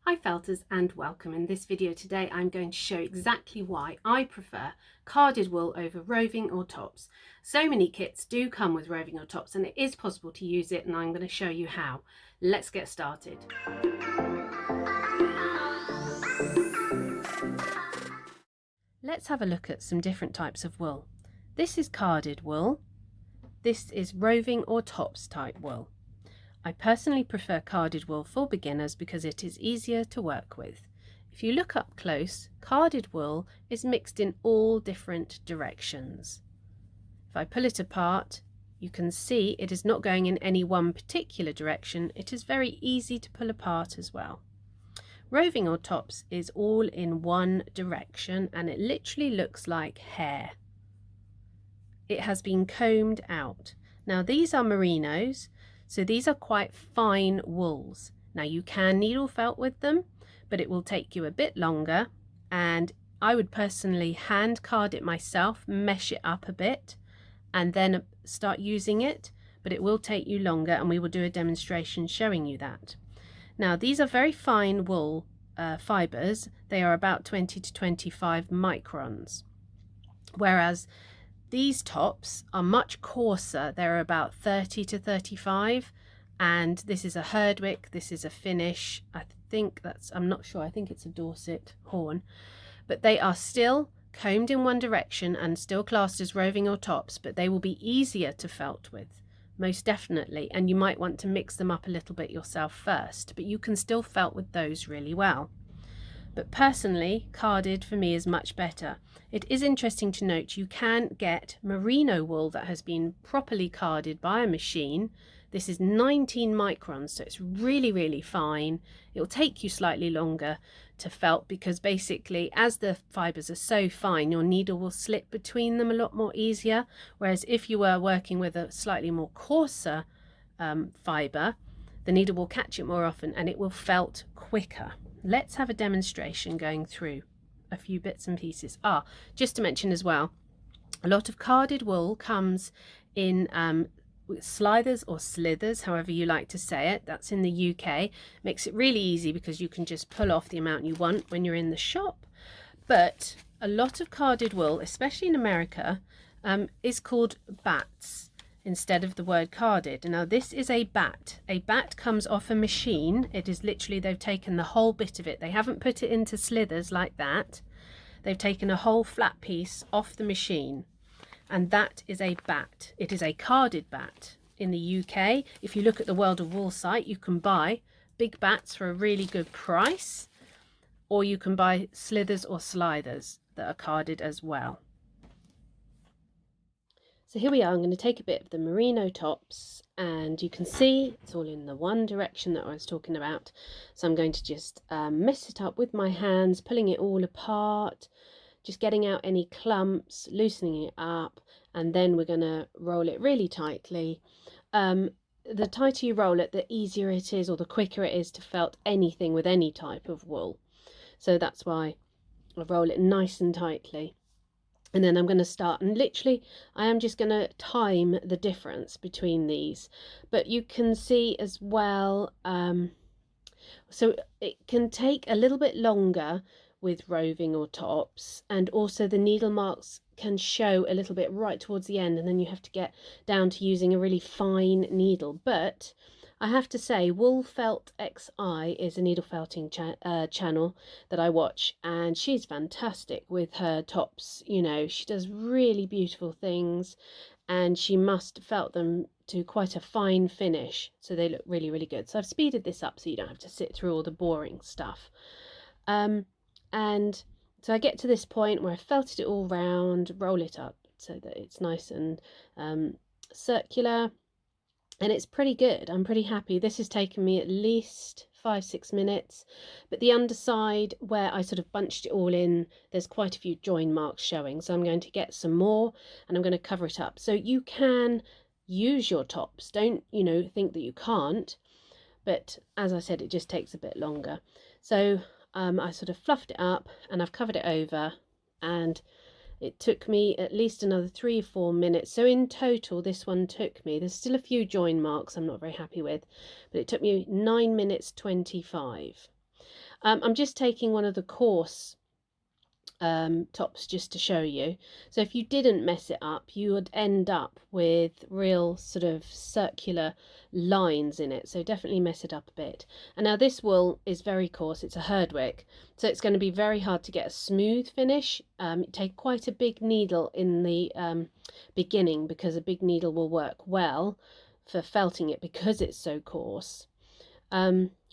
Hi felters and welcome. In this video today I'm going to show exactly why I prefer carded wool over roving or tops. So many kits do come with roving or tops and it is possible to use it, and I'm going to show you how. Let's get started. Let's have a look at some different types of wool. This is carded wool. This is roving or tops type wool. I personally prefer carded wool for beginners because it is easier to work with. If you look up close, carded wool is mixed in all different directions. If I pull it apart, you can see it is not going in any one particular direction. It is very easy to pull apart as well. Roving or tops is all in one direction and it literally looks like hair. It has been combed out. Now these are merinos. So these are quite fine wools. Now you can needle felt with them, but it will take you a bit longer, and I would personally hand card it myself, mesh it up a bit, and then start using it, but it will take you longer, and we will do a demonstration showing you that. Now these are very fine wool fibers. They are about 20 to 25 microns, whereas these tops are much coarser. They're about 30 to 35, and this is a Herdwick, this is a Finnish, I'm not sure, I think it's a Dorset horn, but they are still combed in one direction and still classed as roving or tops, but they will be easier to felt with, most definitely, and you might want to mix them up a little bit yourself first, but you can still felt with those really well. But personally, carded for me is much better. It is interesting to note you can get merino wool that has been properly carded by a machine. This is 19 microns, so it's really, really fine. It will take you slightly longer to felt because basically as the fibers are so fine, your needle will slip between them a lot more easier. Whereas if you were working with a slightly more coarser fiber, the needle will catch it more often and it will felt quicker. Let's have a demonstration going through a few bits and pieces. Just to mention as well, a lot of carded wool comes in slithers or slithers, however you like to say it. That's in the UK. Makes it really easy because you can just pull off the amount you want when you're in the shop. But a lot of carded wool, especially in America, is called bats instead of the word carded. Now this is a bat. A bat comes off a machine. It is literally, they've taken the whole bit of it. They haven't put it into slithers like that. They've taken a whole flat piece off the machine, and that is a bat. It is a carded bat. In the UK, if you look at the World of Wool site, you can buy big bats for a really good price, or you can buy slithers or sliders that are carded as well. So here we are. I'm going to take a bit of the merino tops, and you can see it's all in the one direction that I was talking about. So I'm going to just mess it up with my hands, pulling it all apart, just getting out any clumps, loosening it up, and then we're going to roll it really tightly. The tighter you roll it, the easier it is, or the quicker it is to felt anything with any type of wool. So that's why I roll it nice and tightly. And then I'm going to start, and literally I am just going to time the difference between these, but you can see as well, so it can take a little bit longer with roving or tops, and also the needle marks can show a little bit right towards the end, and then you have to get down to using a really fine needle. But I have to say, Wool Felt XI is a needle felting channel that I watch, and she's fantastic with her tops. You know, she does really beautiful things, and she must felt them to quite a fine finish, so they look really, really good. So I've speeded this up so you don't have to sit through all the boring stuff. And so I get to this point where I've felted it all round, roll it up so that it's nice and circular. And it's pretty good. I'm pretty happy. This has taken me at least 5-6 minutes, but the underside where I sort of bunched it all in, there's quite a few join marks showing, so I'm going to get some more and I'm going to cover it up. So you can use your tops, don't think that you can't, but as I said, it just takes a bit longer. So I sort of fluffed it up and I've covered it over, and it took me at least another 3 or 4 minutes. So in total, this one took me, there's still a few join marks I'm not very happy with, but it took me 9 minutes 25. I'm just taking one of the coarse tops just to show you. So if you didn't mess it up, you would end up with real sort of circular lines in it. So definitely mess it up a bit. And now this wool is very coarse. It's a Herdwick, so it's going to be very hard to get a smooth finish. Take quite a big needle in the beginning, because a big needle will work well for felting it because it's so coarse.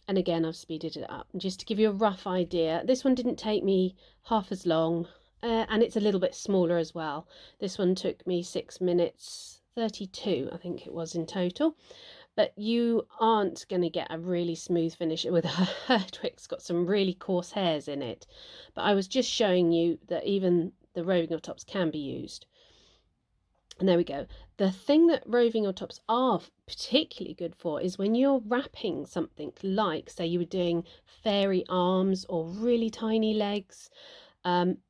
And again, I've speeded it up just to give you a rough idea. This one didn't take me half as long, and it's a little bit smaller as well. This one took me 6 minutes 32, I think it was in total. But you aren't going to get a really smooth finish with her Twix. Got some really coarse hairs in it. But I was just showing you that even the roving tops can be used. And there we go. The thing that roving tops are particularly good for is when you're wrapping something, like say you were doing fairy arms or really tiny legs.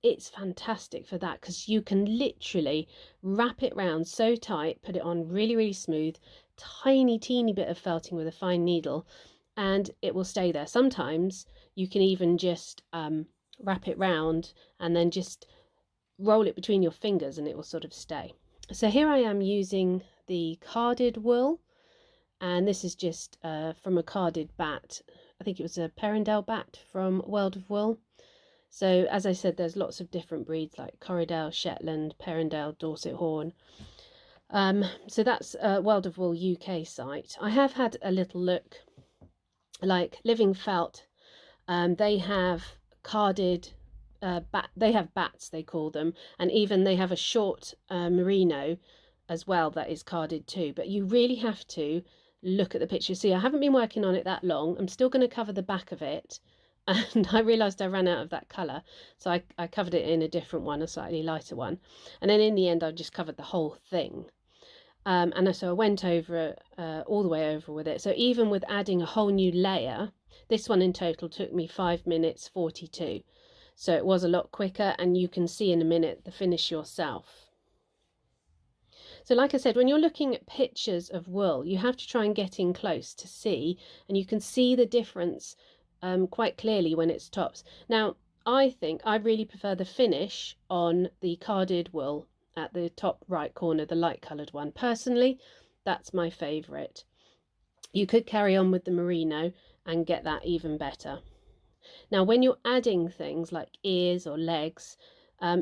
It's fantastic for that, because you can literally wrap it round so tight, put it on really, really smooth, tiny, teeny bit of felting with a fine needle, and it will stay there. Sometimes you can even just wrap it round and then just roll it between your fingers and it will sort of stay. So here I am using the carded wool, and this is just from a carded bat. I think it was a Perendale bat from World of Wool. So as I said, there's lots of different breeds like Corriedale, Shetland, Perendale, Dorset Horn. So that's World of Wool UK site. I have had a little look, like Living Felt. They have carded they have bats, they call them, and even they have a short merino as well that is carded too. But you really have to look at the picture. See, I haven't been working on it that long. I'm still going to cover the back of it, and I realised I ran out of that colour, so I covered it in a different one, a slightly lighter one, and then in the end I just covered the whole thing. And so I went over all the way over with it. So even with adding a whole new layer, this one in total took me 5 minutes 42. So it was a lot quicker, and you can see in a minute the finish yourself. So like I said, when you're looking at pictures of wool, you have to try and get in close to see, and you can see the difference quite clearly when it's tops. Now, I think I really prefer the finish on the carded wool at the top right corner, the light coloured one. Personally, that's my favourite. You could carry on with the merino and get that even better. Now, when you're adding things like ears or legs,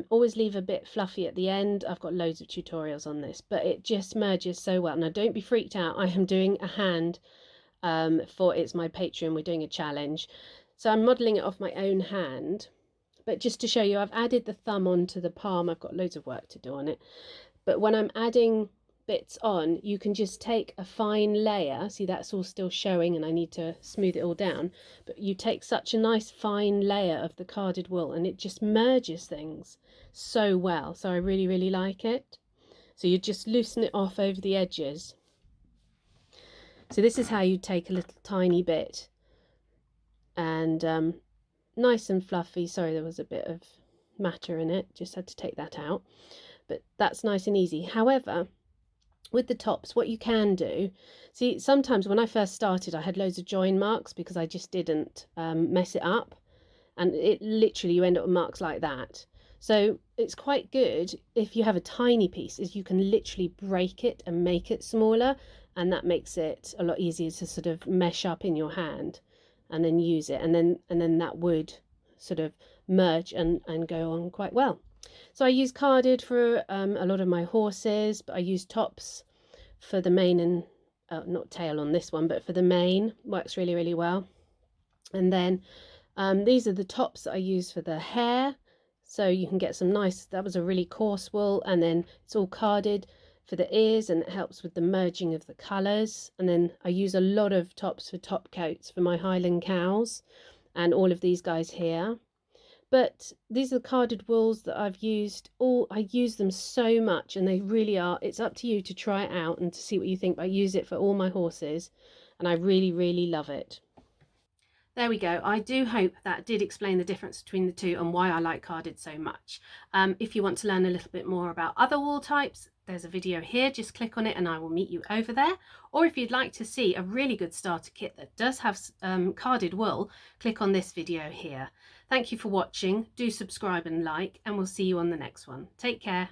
always leave a bit fluffy at the end. I've got loads of tutorials on this, but it just merges so well. Now, don't be freaked out. I am doing a hand for it's my Patreon. We're doing a challenge. So I'm modelling it off my own hand. But just to show you, I've added the thumb onto the palm. I've got loads of work to do on it. But when I'm adding bits on, you can just take a fine layer. See, that's all still showing, and I need to smooth it all down. But you take such a nice fine layer of the carded wool, and it just merges things so well. So I really, really like it. So you just loosen it off over the edges. So this is how you take a little tiny bit, and nice and fluffy. Sorry, there was a bit of matter in it, just had to take that out, but that's nice and easy. However, with the tops, what you can do, see, sometimes when I first started I had loads of join marks because I just didn't mess it up, and it literally, you end up with marks like that. So it's quite good if you have a tiny piece, is you can literally break it and make it smaller, and that makes it a lot easier to sort of mesh up in your hand and then use it, and then that would sort of merge and go on quite well. So I use carded for a lot of my horses, but I use tops for the mane and not tail on this one, but for the mane, works really, really well. And then these are the tops that I use for the hair, so you can get some nice, that was a really coarse wool, and then it's all carded for the ears, and it helps with the merging of the colours. And then I use a lot of tops for top coats for my Highland cows and all of these guys here. But these are the carded wools that I've used. I use them so much, and they really are, it's up to you to try it out and to see what you think. But I use it for all my horses, and I really, really love it. There we go. I do hope that did explain the difference between the two and why I like carded so much. If you want to learn a little bit more about other wool types, there's a video here, just click on it and I will meet you over there. Or if you'd like to see a really good starter kit that does have carded wool, click on this video here. Thank you for watching. Do subscribe and like, and we'll see you on the next one. Take care.